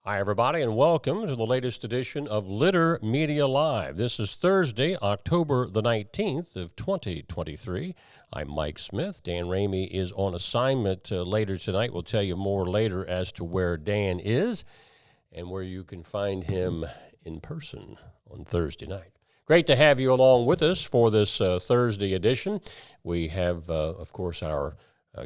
Hi, everybody, and welcome to the latest edition of Litter Media Live. This is Thursday, October the 19th of 2023. I'm Mike Smith. Dan Ramey is on assignment later tonight. We'll tell you more later as to where Dan is and where you can find him in person on Thursday night. Great to have you along with us for this Thursday edition. We have, of course, our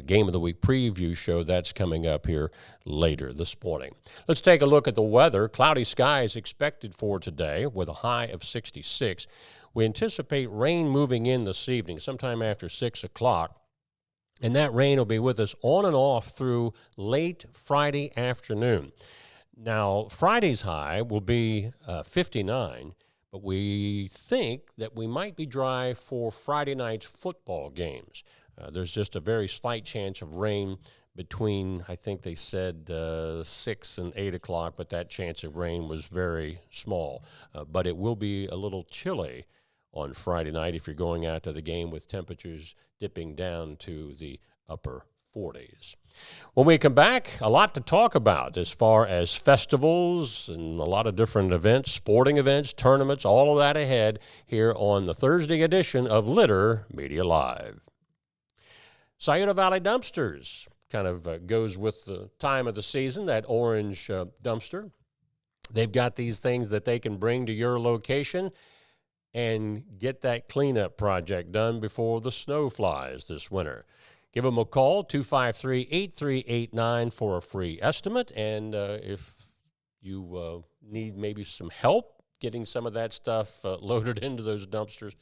Game of the Week preview show that's coming up here later this morning. Let's take a look at the weather. Cloudy skies expected for today with a high of 66. We anticipate rain moving in this evening sometime after 6 o'clock, and that rain will be with us on and off through late Friday afternoon. Now, Friday's high will be 59, but we think that we might be dry for Friday night's football games. There's just a very slight chance of rain between, I think they said 6 and 8 o'clock, but that chance of rain was very small. But it will be a little chilly on Friday night if you're going out to the game with temperatures dipping down to the upper 40s. When we come back, a lot to talk about as far as festivals and a lot of different events, sporting events, tournaments, all of that ahead here on the Thursday edition of Litter Media Live. Scioto Valley Dumpsters kind of goes with the time of the season, that orange dumpster. They've got these things that they can bring to your location and get that cleanup project done before the snow flies this winter. Give them a call, 253-8389 for a free estimate. And if you need maybe some help getting some of that stuff loaded into those dumpsters,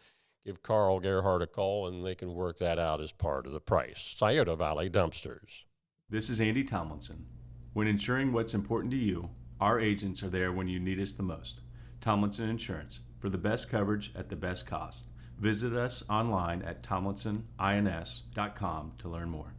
give Carl Gerhardt a call, and they can work that out as part of the price. Scioto Valley Dumpsters. This is Andy Tomlinson. When ensuring what's important to you, our agents are there when you need us the most. Tomlinson Insurance, for the best coverage at the best cost. Visit us online at tomlinsonins.com to learn more.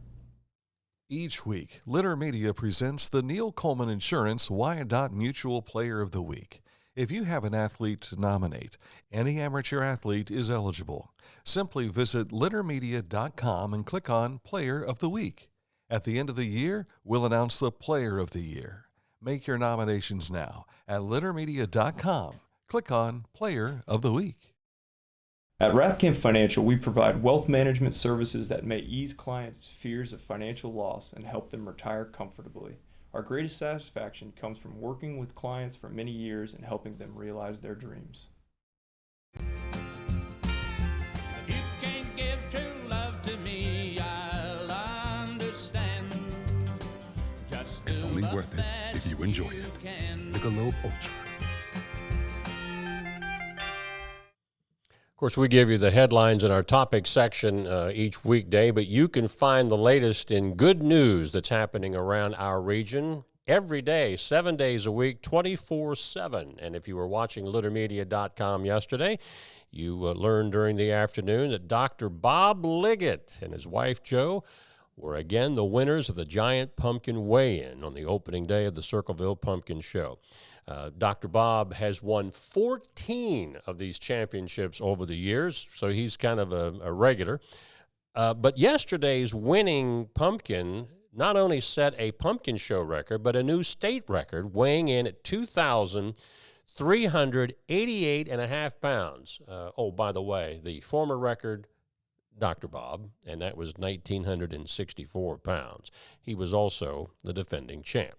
Each week, Litter Media presents the Neil Coleman Insurance Wyandotte Mutual Player of the Week. If you have an athlete to nominate, any amateur athlete is eligible. Simply visit littermedia.com and click on Player of the Week. At the end of the year, we'll announce the Player of the Year. Make your nominations now at littermedia.com. Click on Player of the Week. At Rathkamp Financial, we provide wealth management services that may ease clients' fears of financial loss and help them retire comfortably. Our greatest satisfaction comes from working with clients for many years and helping them realize their dreams. If you can't give true love to me, I'll understand. Just it's only worth it if you enjoy it. Michelob Ultra. Of course, we give you the headlines in our topic section each weekday, but you can find the latest in good news that's happening around our region every day, 7 days a week, 24/7. And if you were watching littermedia.com yesterday, you learned during the afternoon that Dr. Bob Liggett and his wife Jo were again the winners of the Giant Pumpkin Weigh-In on the opening day of the Circleville Pumpkin Show. Dr. Bob has won 14 of these championships over the years, so he's kind of a regular. But yesterday's winning pumpkin not only set a pumpkin show record, but a new state record, weighing in at 2,388.5 pounds. Oh, by the way, the former record, Dr. Bob, and that was 1,964 pounds. He was also the defending champ.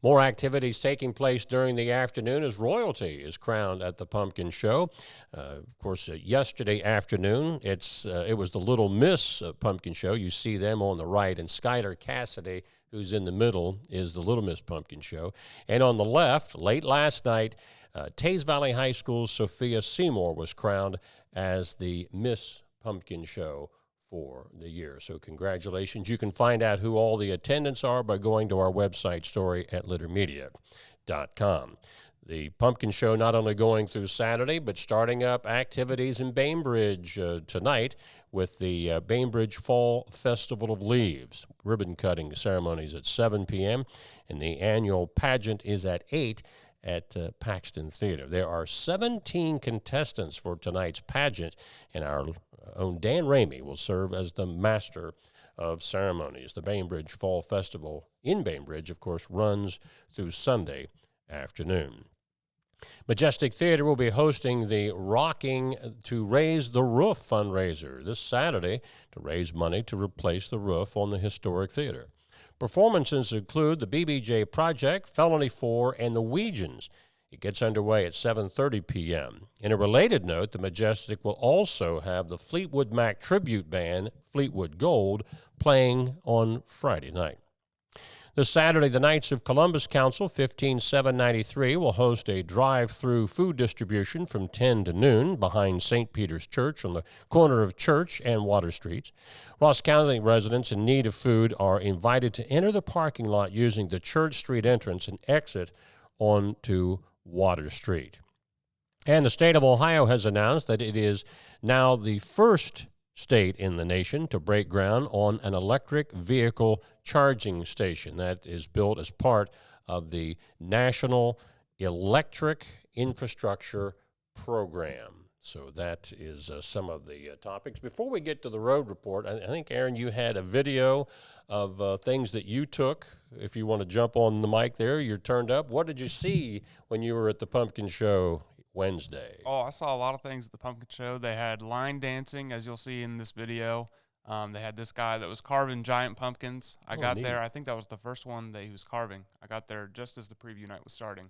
More activities taking place during the afternoon as royalty is crowned at the Pumpkin Show. Of course, yesterday afternoon, it was the Little Miss Pumpkin Show. You see them on the right, and Skylar Cassidy, who's in the middle, is the Little Miss Pumpkin Show. And on the left, late last night, Tays Valley High School's Sophia Seymour was crowned as the Miss Pumpkin Show for the year. So congratulations. You can find out who all the attendants are by going to our website story at littermedia.com. The Pumpkin Show not only going through Saturday, but starting up activities in Bainbridge tonight with the Bainbridge Fall Festival of Leaves. Ribbon cutting ceremonies at 7 p.m. and the annual pageant is at 8 at Paxton Theater. There are 17 contestants for tonight's pageant, and our own Dan Ramey will serve as the master of ceremonies. The Bainbridge Fall Festival in Bainbridge, of course, runs through Sunday afternoon. Majestic Theater will be hosting the Rocking to Raise the Roof fundraiser this Saturday to raise money to replace the roof on the historic theater. Performances include the BBJ Project, Felony 4, and the Weegians. It gets underway at 7:30 p.m. In a related note, the Majestic will also have the Fleetwood Mac tribute band, Fleetwood Gold, playing on Friday night. This Saturday, the Knights of Columbus Council, 15793, will host a drive-through food distribution from 10 to noon behind St. Peter's Church on the corner of Church and Water Streets. Ross County residents in need of food are invited to enter the parking lot using the Church Street entrance and exit onto Water Street. And the state of Ohio has announced that it is now the first state in the nation to break ground on an electric vehicle charging station that is built as part of the National Electric Infrastructure Program. So that is some of the topics. Before we get to the road report, I think, Aaron, you had a video of things that you took. If you want to jump on the mic there, you're turned up. What did you see when you were at the Pumpkin Show Wednesday? Oh, I saw a lot of things at the Pumpkin Show. They had line dancing, as you'll see in this video. They had this guy that was carving giant pumpkins. I got there. I think that was the first one that he was carving. I got there just as the preview night was starting.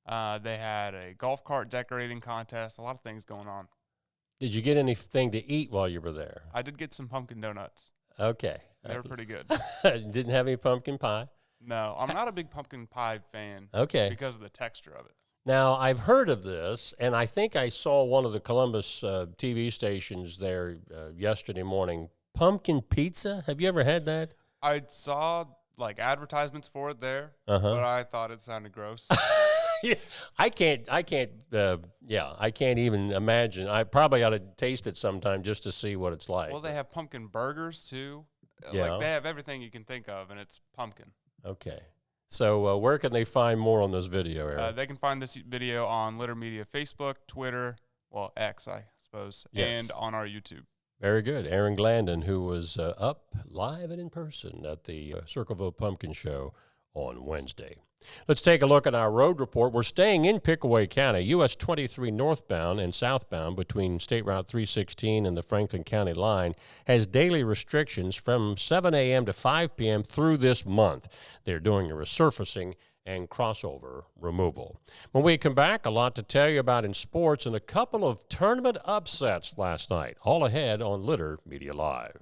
They had a golf cart decorating contest, a lot of things going on. Did you get anything to eat while you were there? I did get some pumpkin donuts. Okay. They were pretty good. Didn't have any pumpkin pie? No, I'm not a big pumpkin pie fan. Okay. Because of the texture of it. Now, I've heard of this, and I think I saw one of the Columbus TV stations there yesterday morning. Pumpkin pizza? Have you ever had that? I saw, like, advertisements for it there, but I thought it sounded gross. I can't even imagine. I probably ought to taste it sometime just to see what it's like. Well, they have pumpkin burgers, too. Yeah. Like, they have everything you can think of, and it's pumpkin. Okay. So where can they find more on this video, Aaron? They can find this video on Litter Media Facebook, Twitter, well, X, I suppose, Yes. and on our YouTube. Very good. Aaron Glandon, who was up live and in person at the Circleville Pumpkin Show on Wednesday. Let's take a look at our road report. We're staying in Pickaway County, US 23 northbound and southbound between State Route 316 and the Franklin County line has daily restrictions from 7 a.m. to 5 p.m. through this month. They're doing a resurfacing and crossover removal. When we come back, a lot to tell you about in sports and a couple of tournament upsets last night. All ahead on Litter Media Live.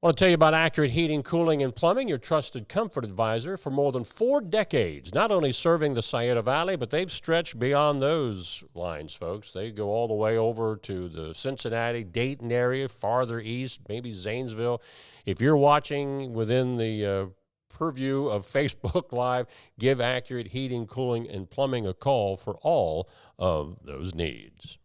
I want to tell you about Accurate Heating, Cooling, and Plumbing, your trusted comfort advisor for more than 4 decades. Not only serving the Scioto Valley, but they've stretched beyond those lines, folks. They go all the way over to the Cincinnati, Dayton area, farther east, maybe Zanesville. If you're watching within the purview of Facebook Live, give Accurate Heating, Cooling, and Plumbing a call for all of those needs.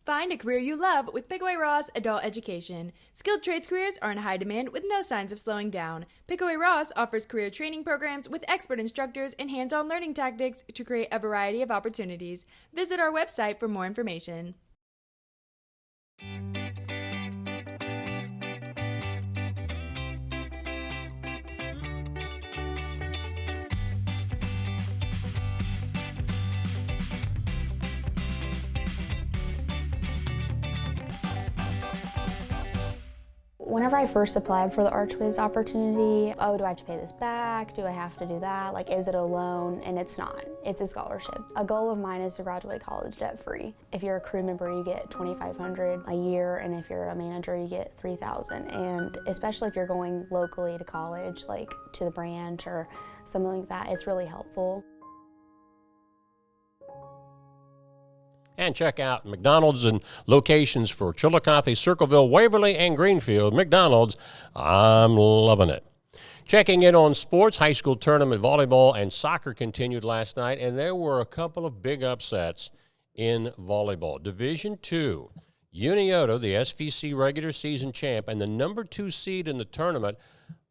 Find a career you love with Pickaway Ross Adult Education. Skilled trades careers are in high demand with no signs of slowing down. Pickaway Ross offers career training programs with expert instructors and hands-on learning tactics to create a variety of opportunities. Visit our website for more information. Whenever I first applied for the ArchWiz opportunity, oh, do I have to pay this back? Do I have to do that? Like, is it a loan? And it's not. It's a scholarship. A goal of mine is to graduate college debt-free. If you're a crew member, you get $2,500 a year, and if you're a manager, you get $3,000. And especially if you're going locally to college, like to the branch or something like that, it's really helpful. And check out McDonald's and locations for Chillicothe, Circleville, Waverly, and Greenfield. McDonald's, I'm loving it. Checking in on sports, high school tournament volleyball and soccer continued last night, and there were a couple of big upsets in volleyball. Division II, Unioto, the SVC regular season champ and the number 2 seed in the tournament,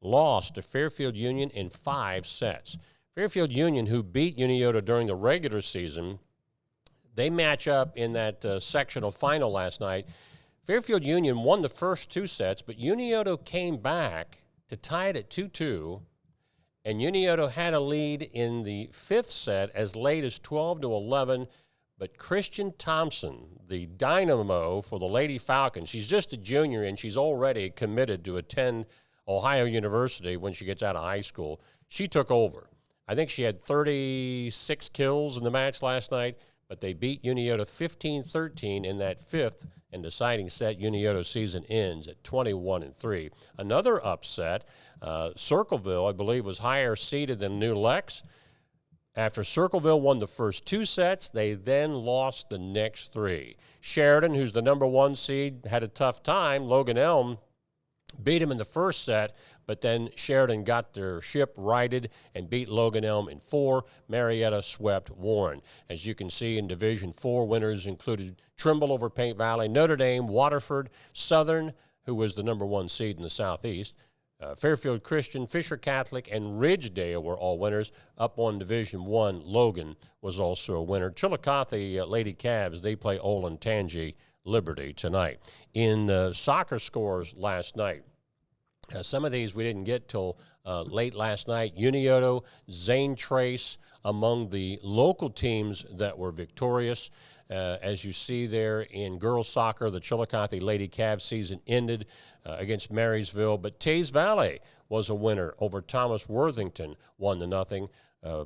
lost to Fairfield Union in 5 sets. Fairfield Union, who beat Unioto during the regular season, they match up in that sectional final last night. Fairfield Union won the first 2 sets, but Unioto came back to tie it at 2-2, and Unioto had a lead in the 5th set as late as 12-11, but Christian Thompson, the dynamo for the Lady Falcons, she's just a junior, and she's already committed to attend Ohio University when she gets out of high school. She took over. I think she had 36 kills in the match last night, but they beat Unioto 15-13 in that 5th and deciding set. Unioto's season ends at 21-3. Another upset, Circleville, I believe, was higher seeded than New Lex. After Circleville won the first 2 sets, they then lost the next 3. Sheridan, who's the number 1 seed, had a tough time. Logan Elm beat him in the first set, but then Sheridan got their ship righted and beat Logan Elm in 4. Marietta swept Warren. As you can see in Division 4, winners included Trimble over Paint Valley, Notre Dame, Waterford, Southern, who was the number 1 seed in the Southeast, Fairfield Christian, Fisher Catholic, and Ridgedale were all winners. Up on Division 1, Logan was also a winner. Chillicothe Lady Cavs, they play Olentangy Liberty tonight. In soccer scores last night, some of these we didn't get till late last night. Unioto, Zane Trace among the local teams that were victorious. As you see there in girls soccer, the Chillicothe Lady Cavs season ended against Marysville, but Taze Valley was a winner over Thomas Worthington, 1-0.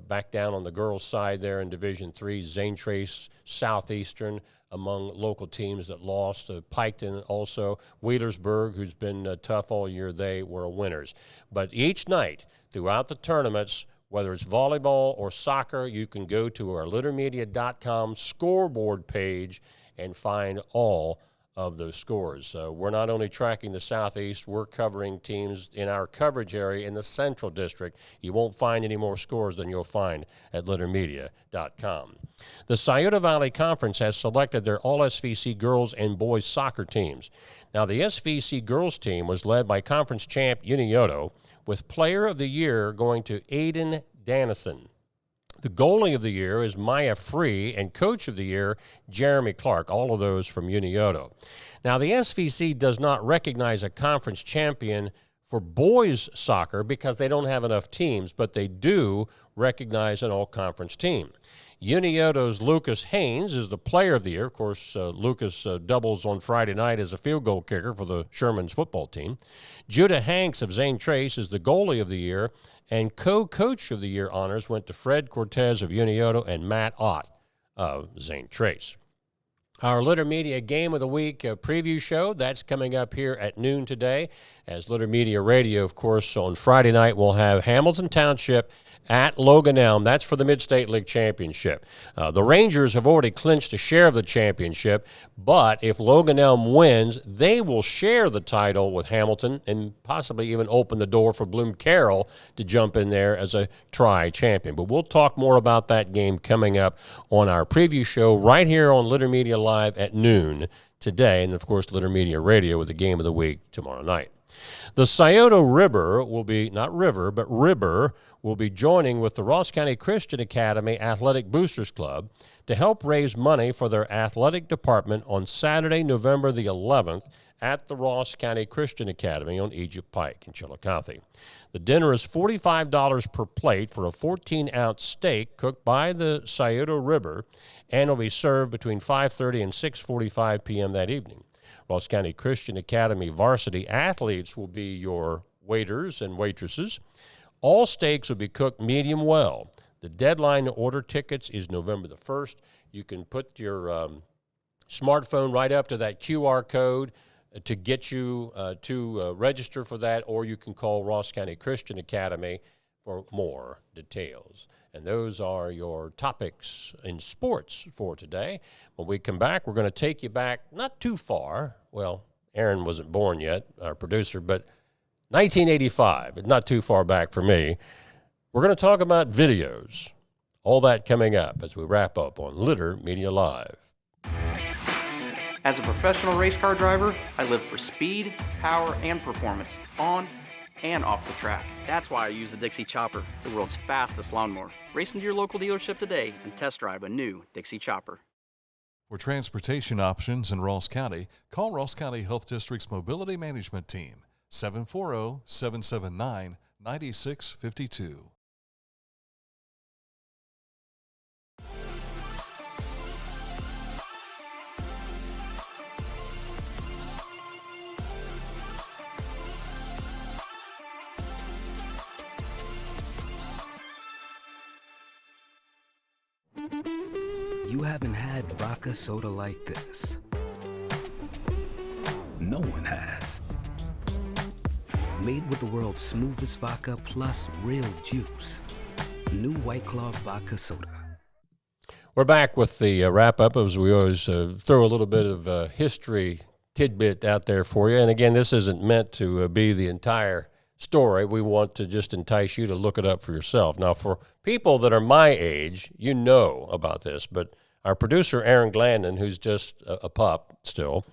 Back down on the girls' side there in Division 3, Zane Trace, Southeastern among local teams that lost. Piketon also, Wheelersburg, who's been tough all year, they were winners. But each night throughout the tournaments, whether it's volleyball or soccer, you can go to our LitterMedia.com scoreboard page and find all of those scores. We're not only tracking the Southeast, we're covering teams in our coverage area in the Central District. You won't find any more scores than you'll find at LitterMedia.com. The Scioto Valley Conference has selected their all-SVC girls and boys soccer teams. Now, the SVC girls team was led by conference champ Unioto, with Player of the Year going to Aiden Dannison. The Goalie of the Year is Maya Free, and Coach of the Year, Jeremy Clark, all of those from Unioto. Now, the SVC does not recognize a conference champion for boys soccer because they don't have enough teams, but they do recognize an all-conference team. Unioto's Lucas Haynes is the Player of the Year. Of course, Lucas doubles on Friday night as a field goal kicker for the Sherman's football team. Judah Hanks of Zane Trace is the Goalie of the Year, and Co-Coach of the Year honors went to Fred Cortez of Unioto and Matt Ott of Zane Trace. Our Litter Media Game of the Week preview show, that's coming up here at noon today. As Litter Media Radio, of course, on Friday night, we'll have Hamilton Township at Logan Elm. That's for the Mid-State League Championship. The Rangers have already clinched a share of the championship, but if Logan Elm wins, they will share the title with Hamilton and possibly even open the door for Bloom Carroll to jump in there as a tri-champion. But we'll talk more about that game coming up on our preview show right here on Litter Media Live at noon today, and of course Litter Media Radio with the Game of the Week tomorrow night. The Scioto Ribber will be joining with the Ross County Christian Academy Athletic Boosters Club to help raise money for their athletic department on Saturday, November the 11th at the Ross County Christian Academy on Egypt Pike in Chillicothe. The dinner is $45 per plate for a 14-ounce steak cooked by the Scioto Ribber and will be served between 5:30 and 6:45 p.m. that evening. Ross County Christian Academy varsity athletes will be your waiters and waitresses. All steaks will be cooked medium well. The deadline to order tickets is November the 1st. You can put your smartphone right up to that QR code to get you to register for that, or you can call Ross County Christian Academy for more details. And those are your topics in sports for today. When we come back, we're going to take you back not too far. Well, Aaron wasn't born yet, our producer, but 1985, not too far back for me. We're going to talk about videos. All that coming up as we wrap up on Litter Media Live. As a professional race car driver, I live for speed, power, and performance on and off the track. That's why I use the Dixie Chopper, the world's fastest lawnmower. Race into your local dealership today and test drive a new Dixie Chopper. For transportation options in Ross County, call Ross County Health District's Mobility Management Team, 740-779-9652. You haven't had vodka soda like this. No one has. Made with the world's smoothest vodka plus real juice. New White Claw Vodka Soda. We're back with the wrap-up, as we always throw a little bit of history tidbit out there for you. And again, this isn't meant to be the entire story. We want to just entice you to look it up for yourself. Now, for people that are my age, you know about this, but our producer, Aaron Glandon, who's just a pup still,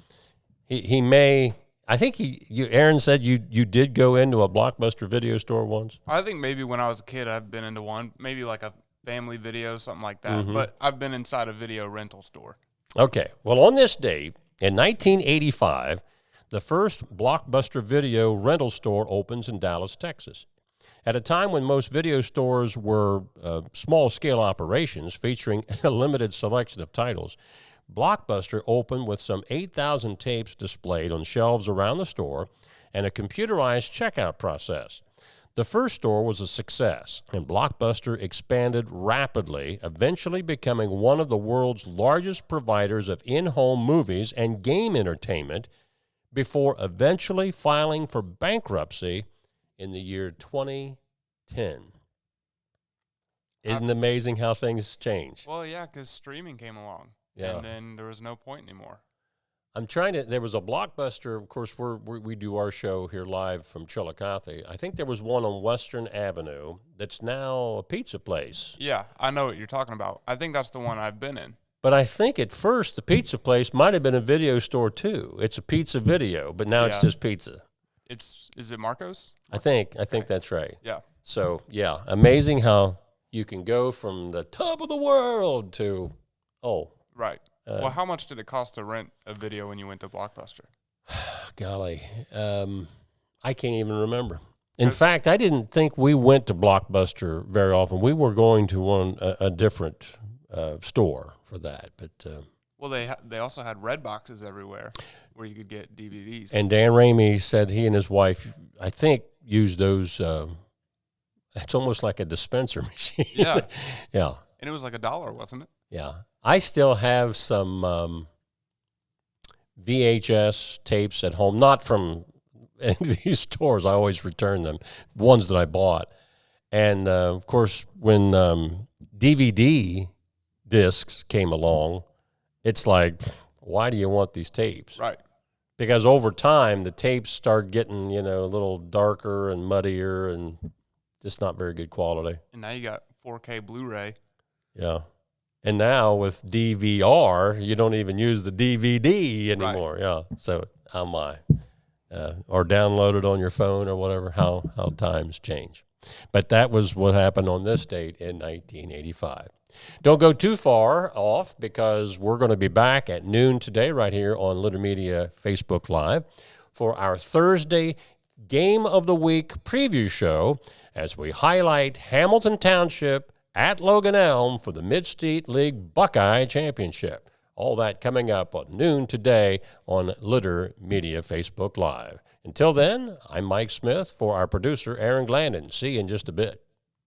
he may, I think Aaron said you did go into a Blockbuster video store once? I think maybe when I was a kid, I've been into one, maybe like a family video, something like that. Mm-hmm. But I've been inside a video rental store. Okay. Well, on this date, in 1985, the first Blockbuster video rental store opens in Dallas, Texas. At a time when most video stores were small-scale operations featuring a limited selection of titles, Blockbuster opened with some 8,000 tapes displayed on shelves around the store and a computerized checkout process. The first store was a success, and Blockbuster expanded rapidly, eventually becoming one of the world's largest providers of in-home movies and game entertainment, before eventually filing for bankruptcy in the year 2010. Isn't it amazing how things change? Well, yeah, because streaming came along. Yeah. And then there was no point anymore. There was a Blockbuster, of course, we do our show here live from Chillicothe. I think there was one on Western Avenue that's now a pizza place. Yeah, I know what you're talking about. I think that's the one I've been in. But I think at first the pizza place might have been a video store too. It's a pizza video, but now it's just pizza. Is it Marcos? I think that's right. Yeah. So, yeah, amazing how you can go from the top of the world to, Right. Well, how much did it cost to rent a video when you went to Blockbuster? golly, I can't even remember. In fact, I didn't think we went to Blockbuster very often. We were going to a different store for that, but well, they also had red boxes everywhere where you could get DVDs. And Dan Ramey said he and his wife, I think, used those. It's almost like a dispenser machine. Yeah, yeah. And it was like $1, wasn't it? Yeah, I still have some VHS tapes at home, not from these stores. I always return them, ones that I bought, and of course when DVD discs came along, it's like, why do you want these tapes? Right. Because over time, the tapes start getting, a little darker and muddier and just not very good quality. And now you got 4K Blu-ray. Yeah. And now with DVR, you don't even use the DVD anymore. Right. Yeah. So how am I? Or download it on your phone or whatever, how times change. But that was what happened on this date in 1985. Don't go too far off, because we're going to be back at noon today right here on Litter Media Facebook Live for our Thursday Game of the Week preview show as we highlight Hamilton Township at Logan Elm for the Mid-State League Buckeye Championship. All that coming up at noon today on Litter Media Facebook Live. Until then, I'm Mike Smith for our producer, Aaron Glandon. See you in just a bit.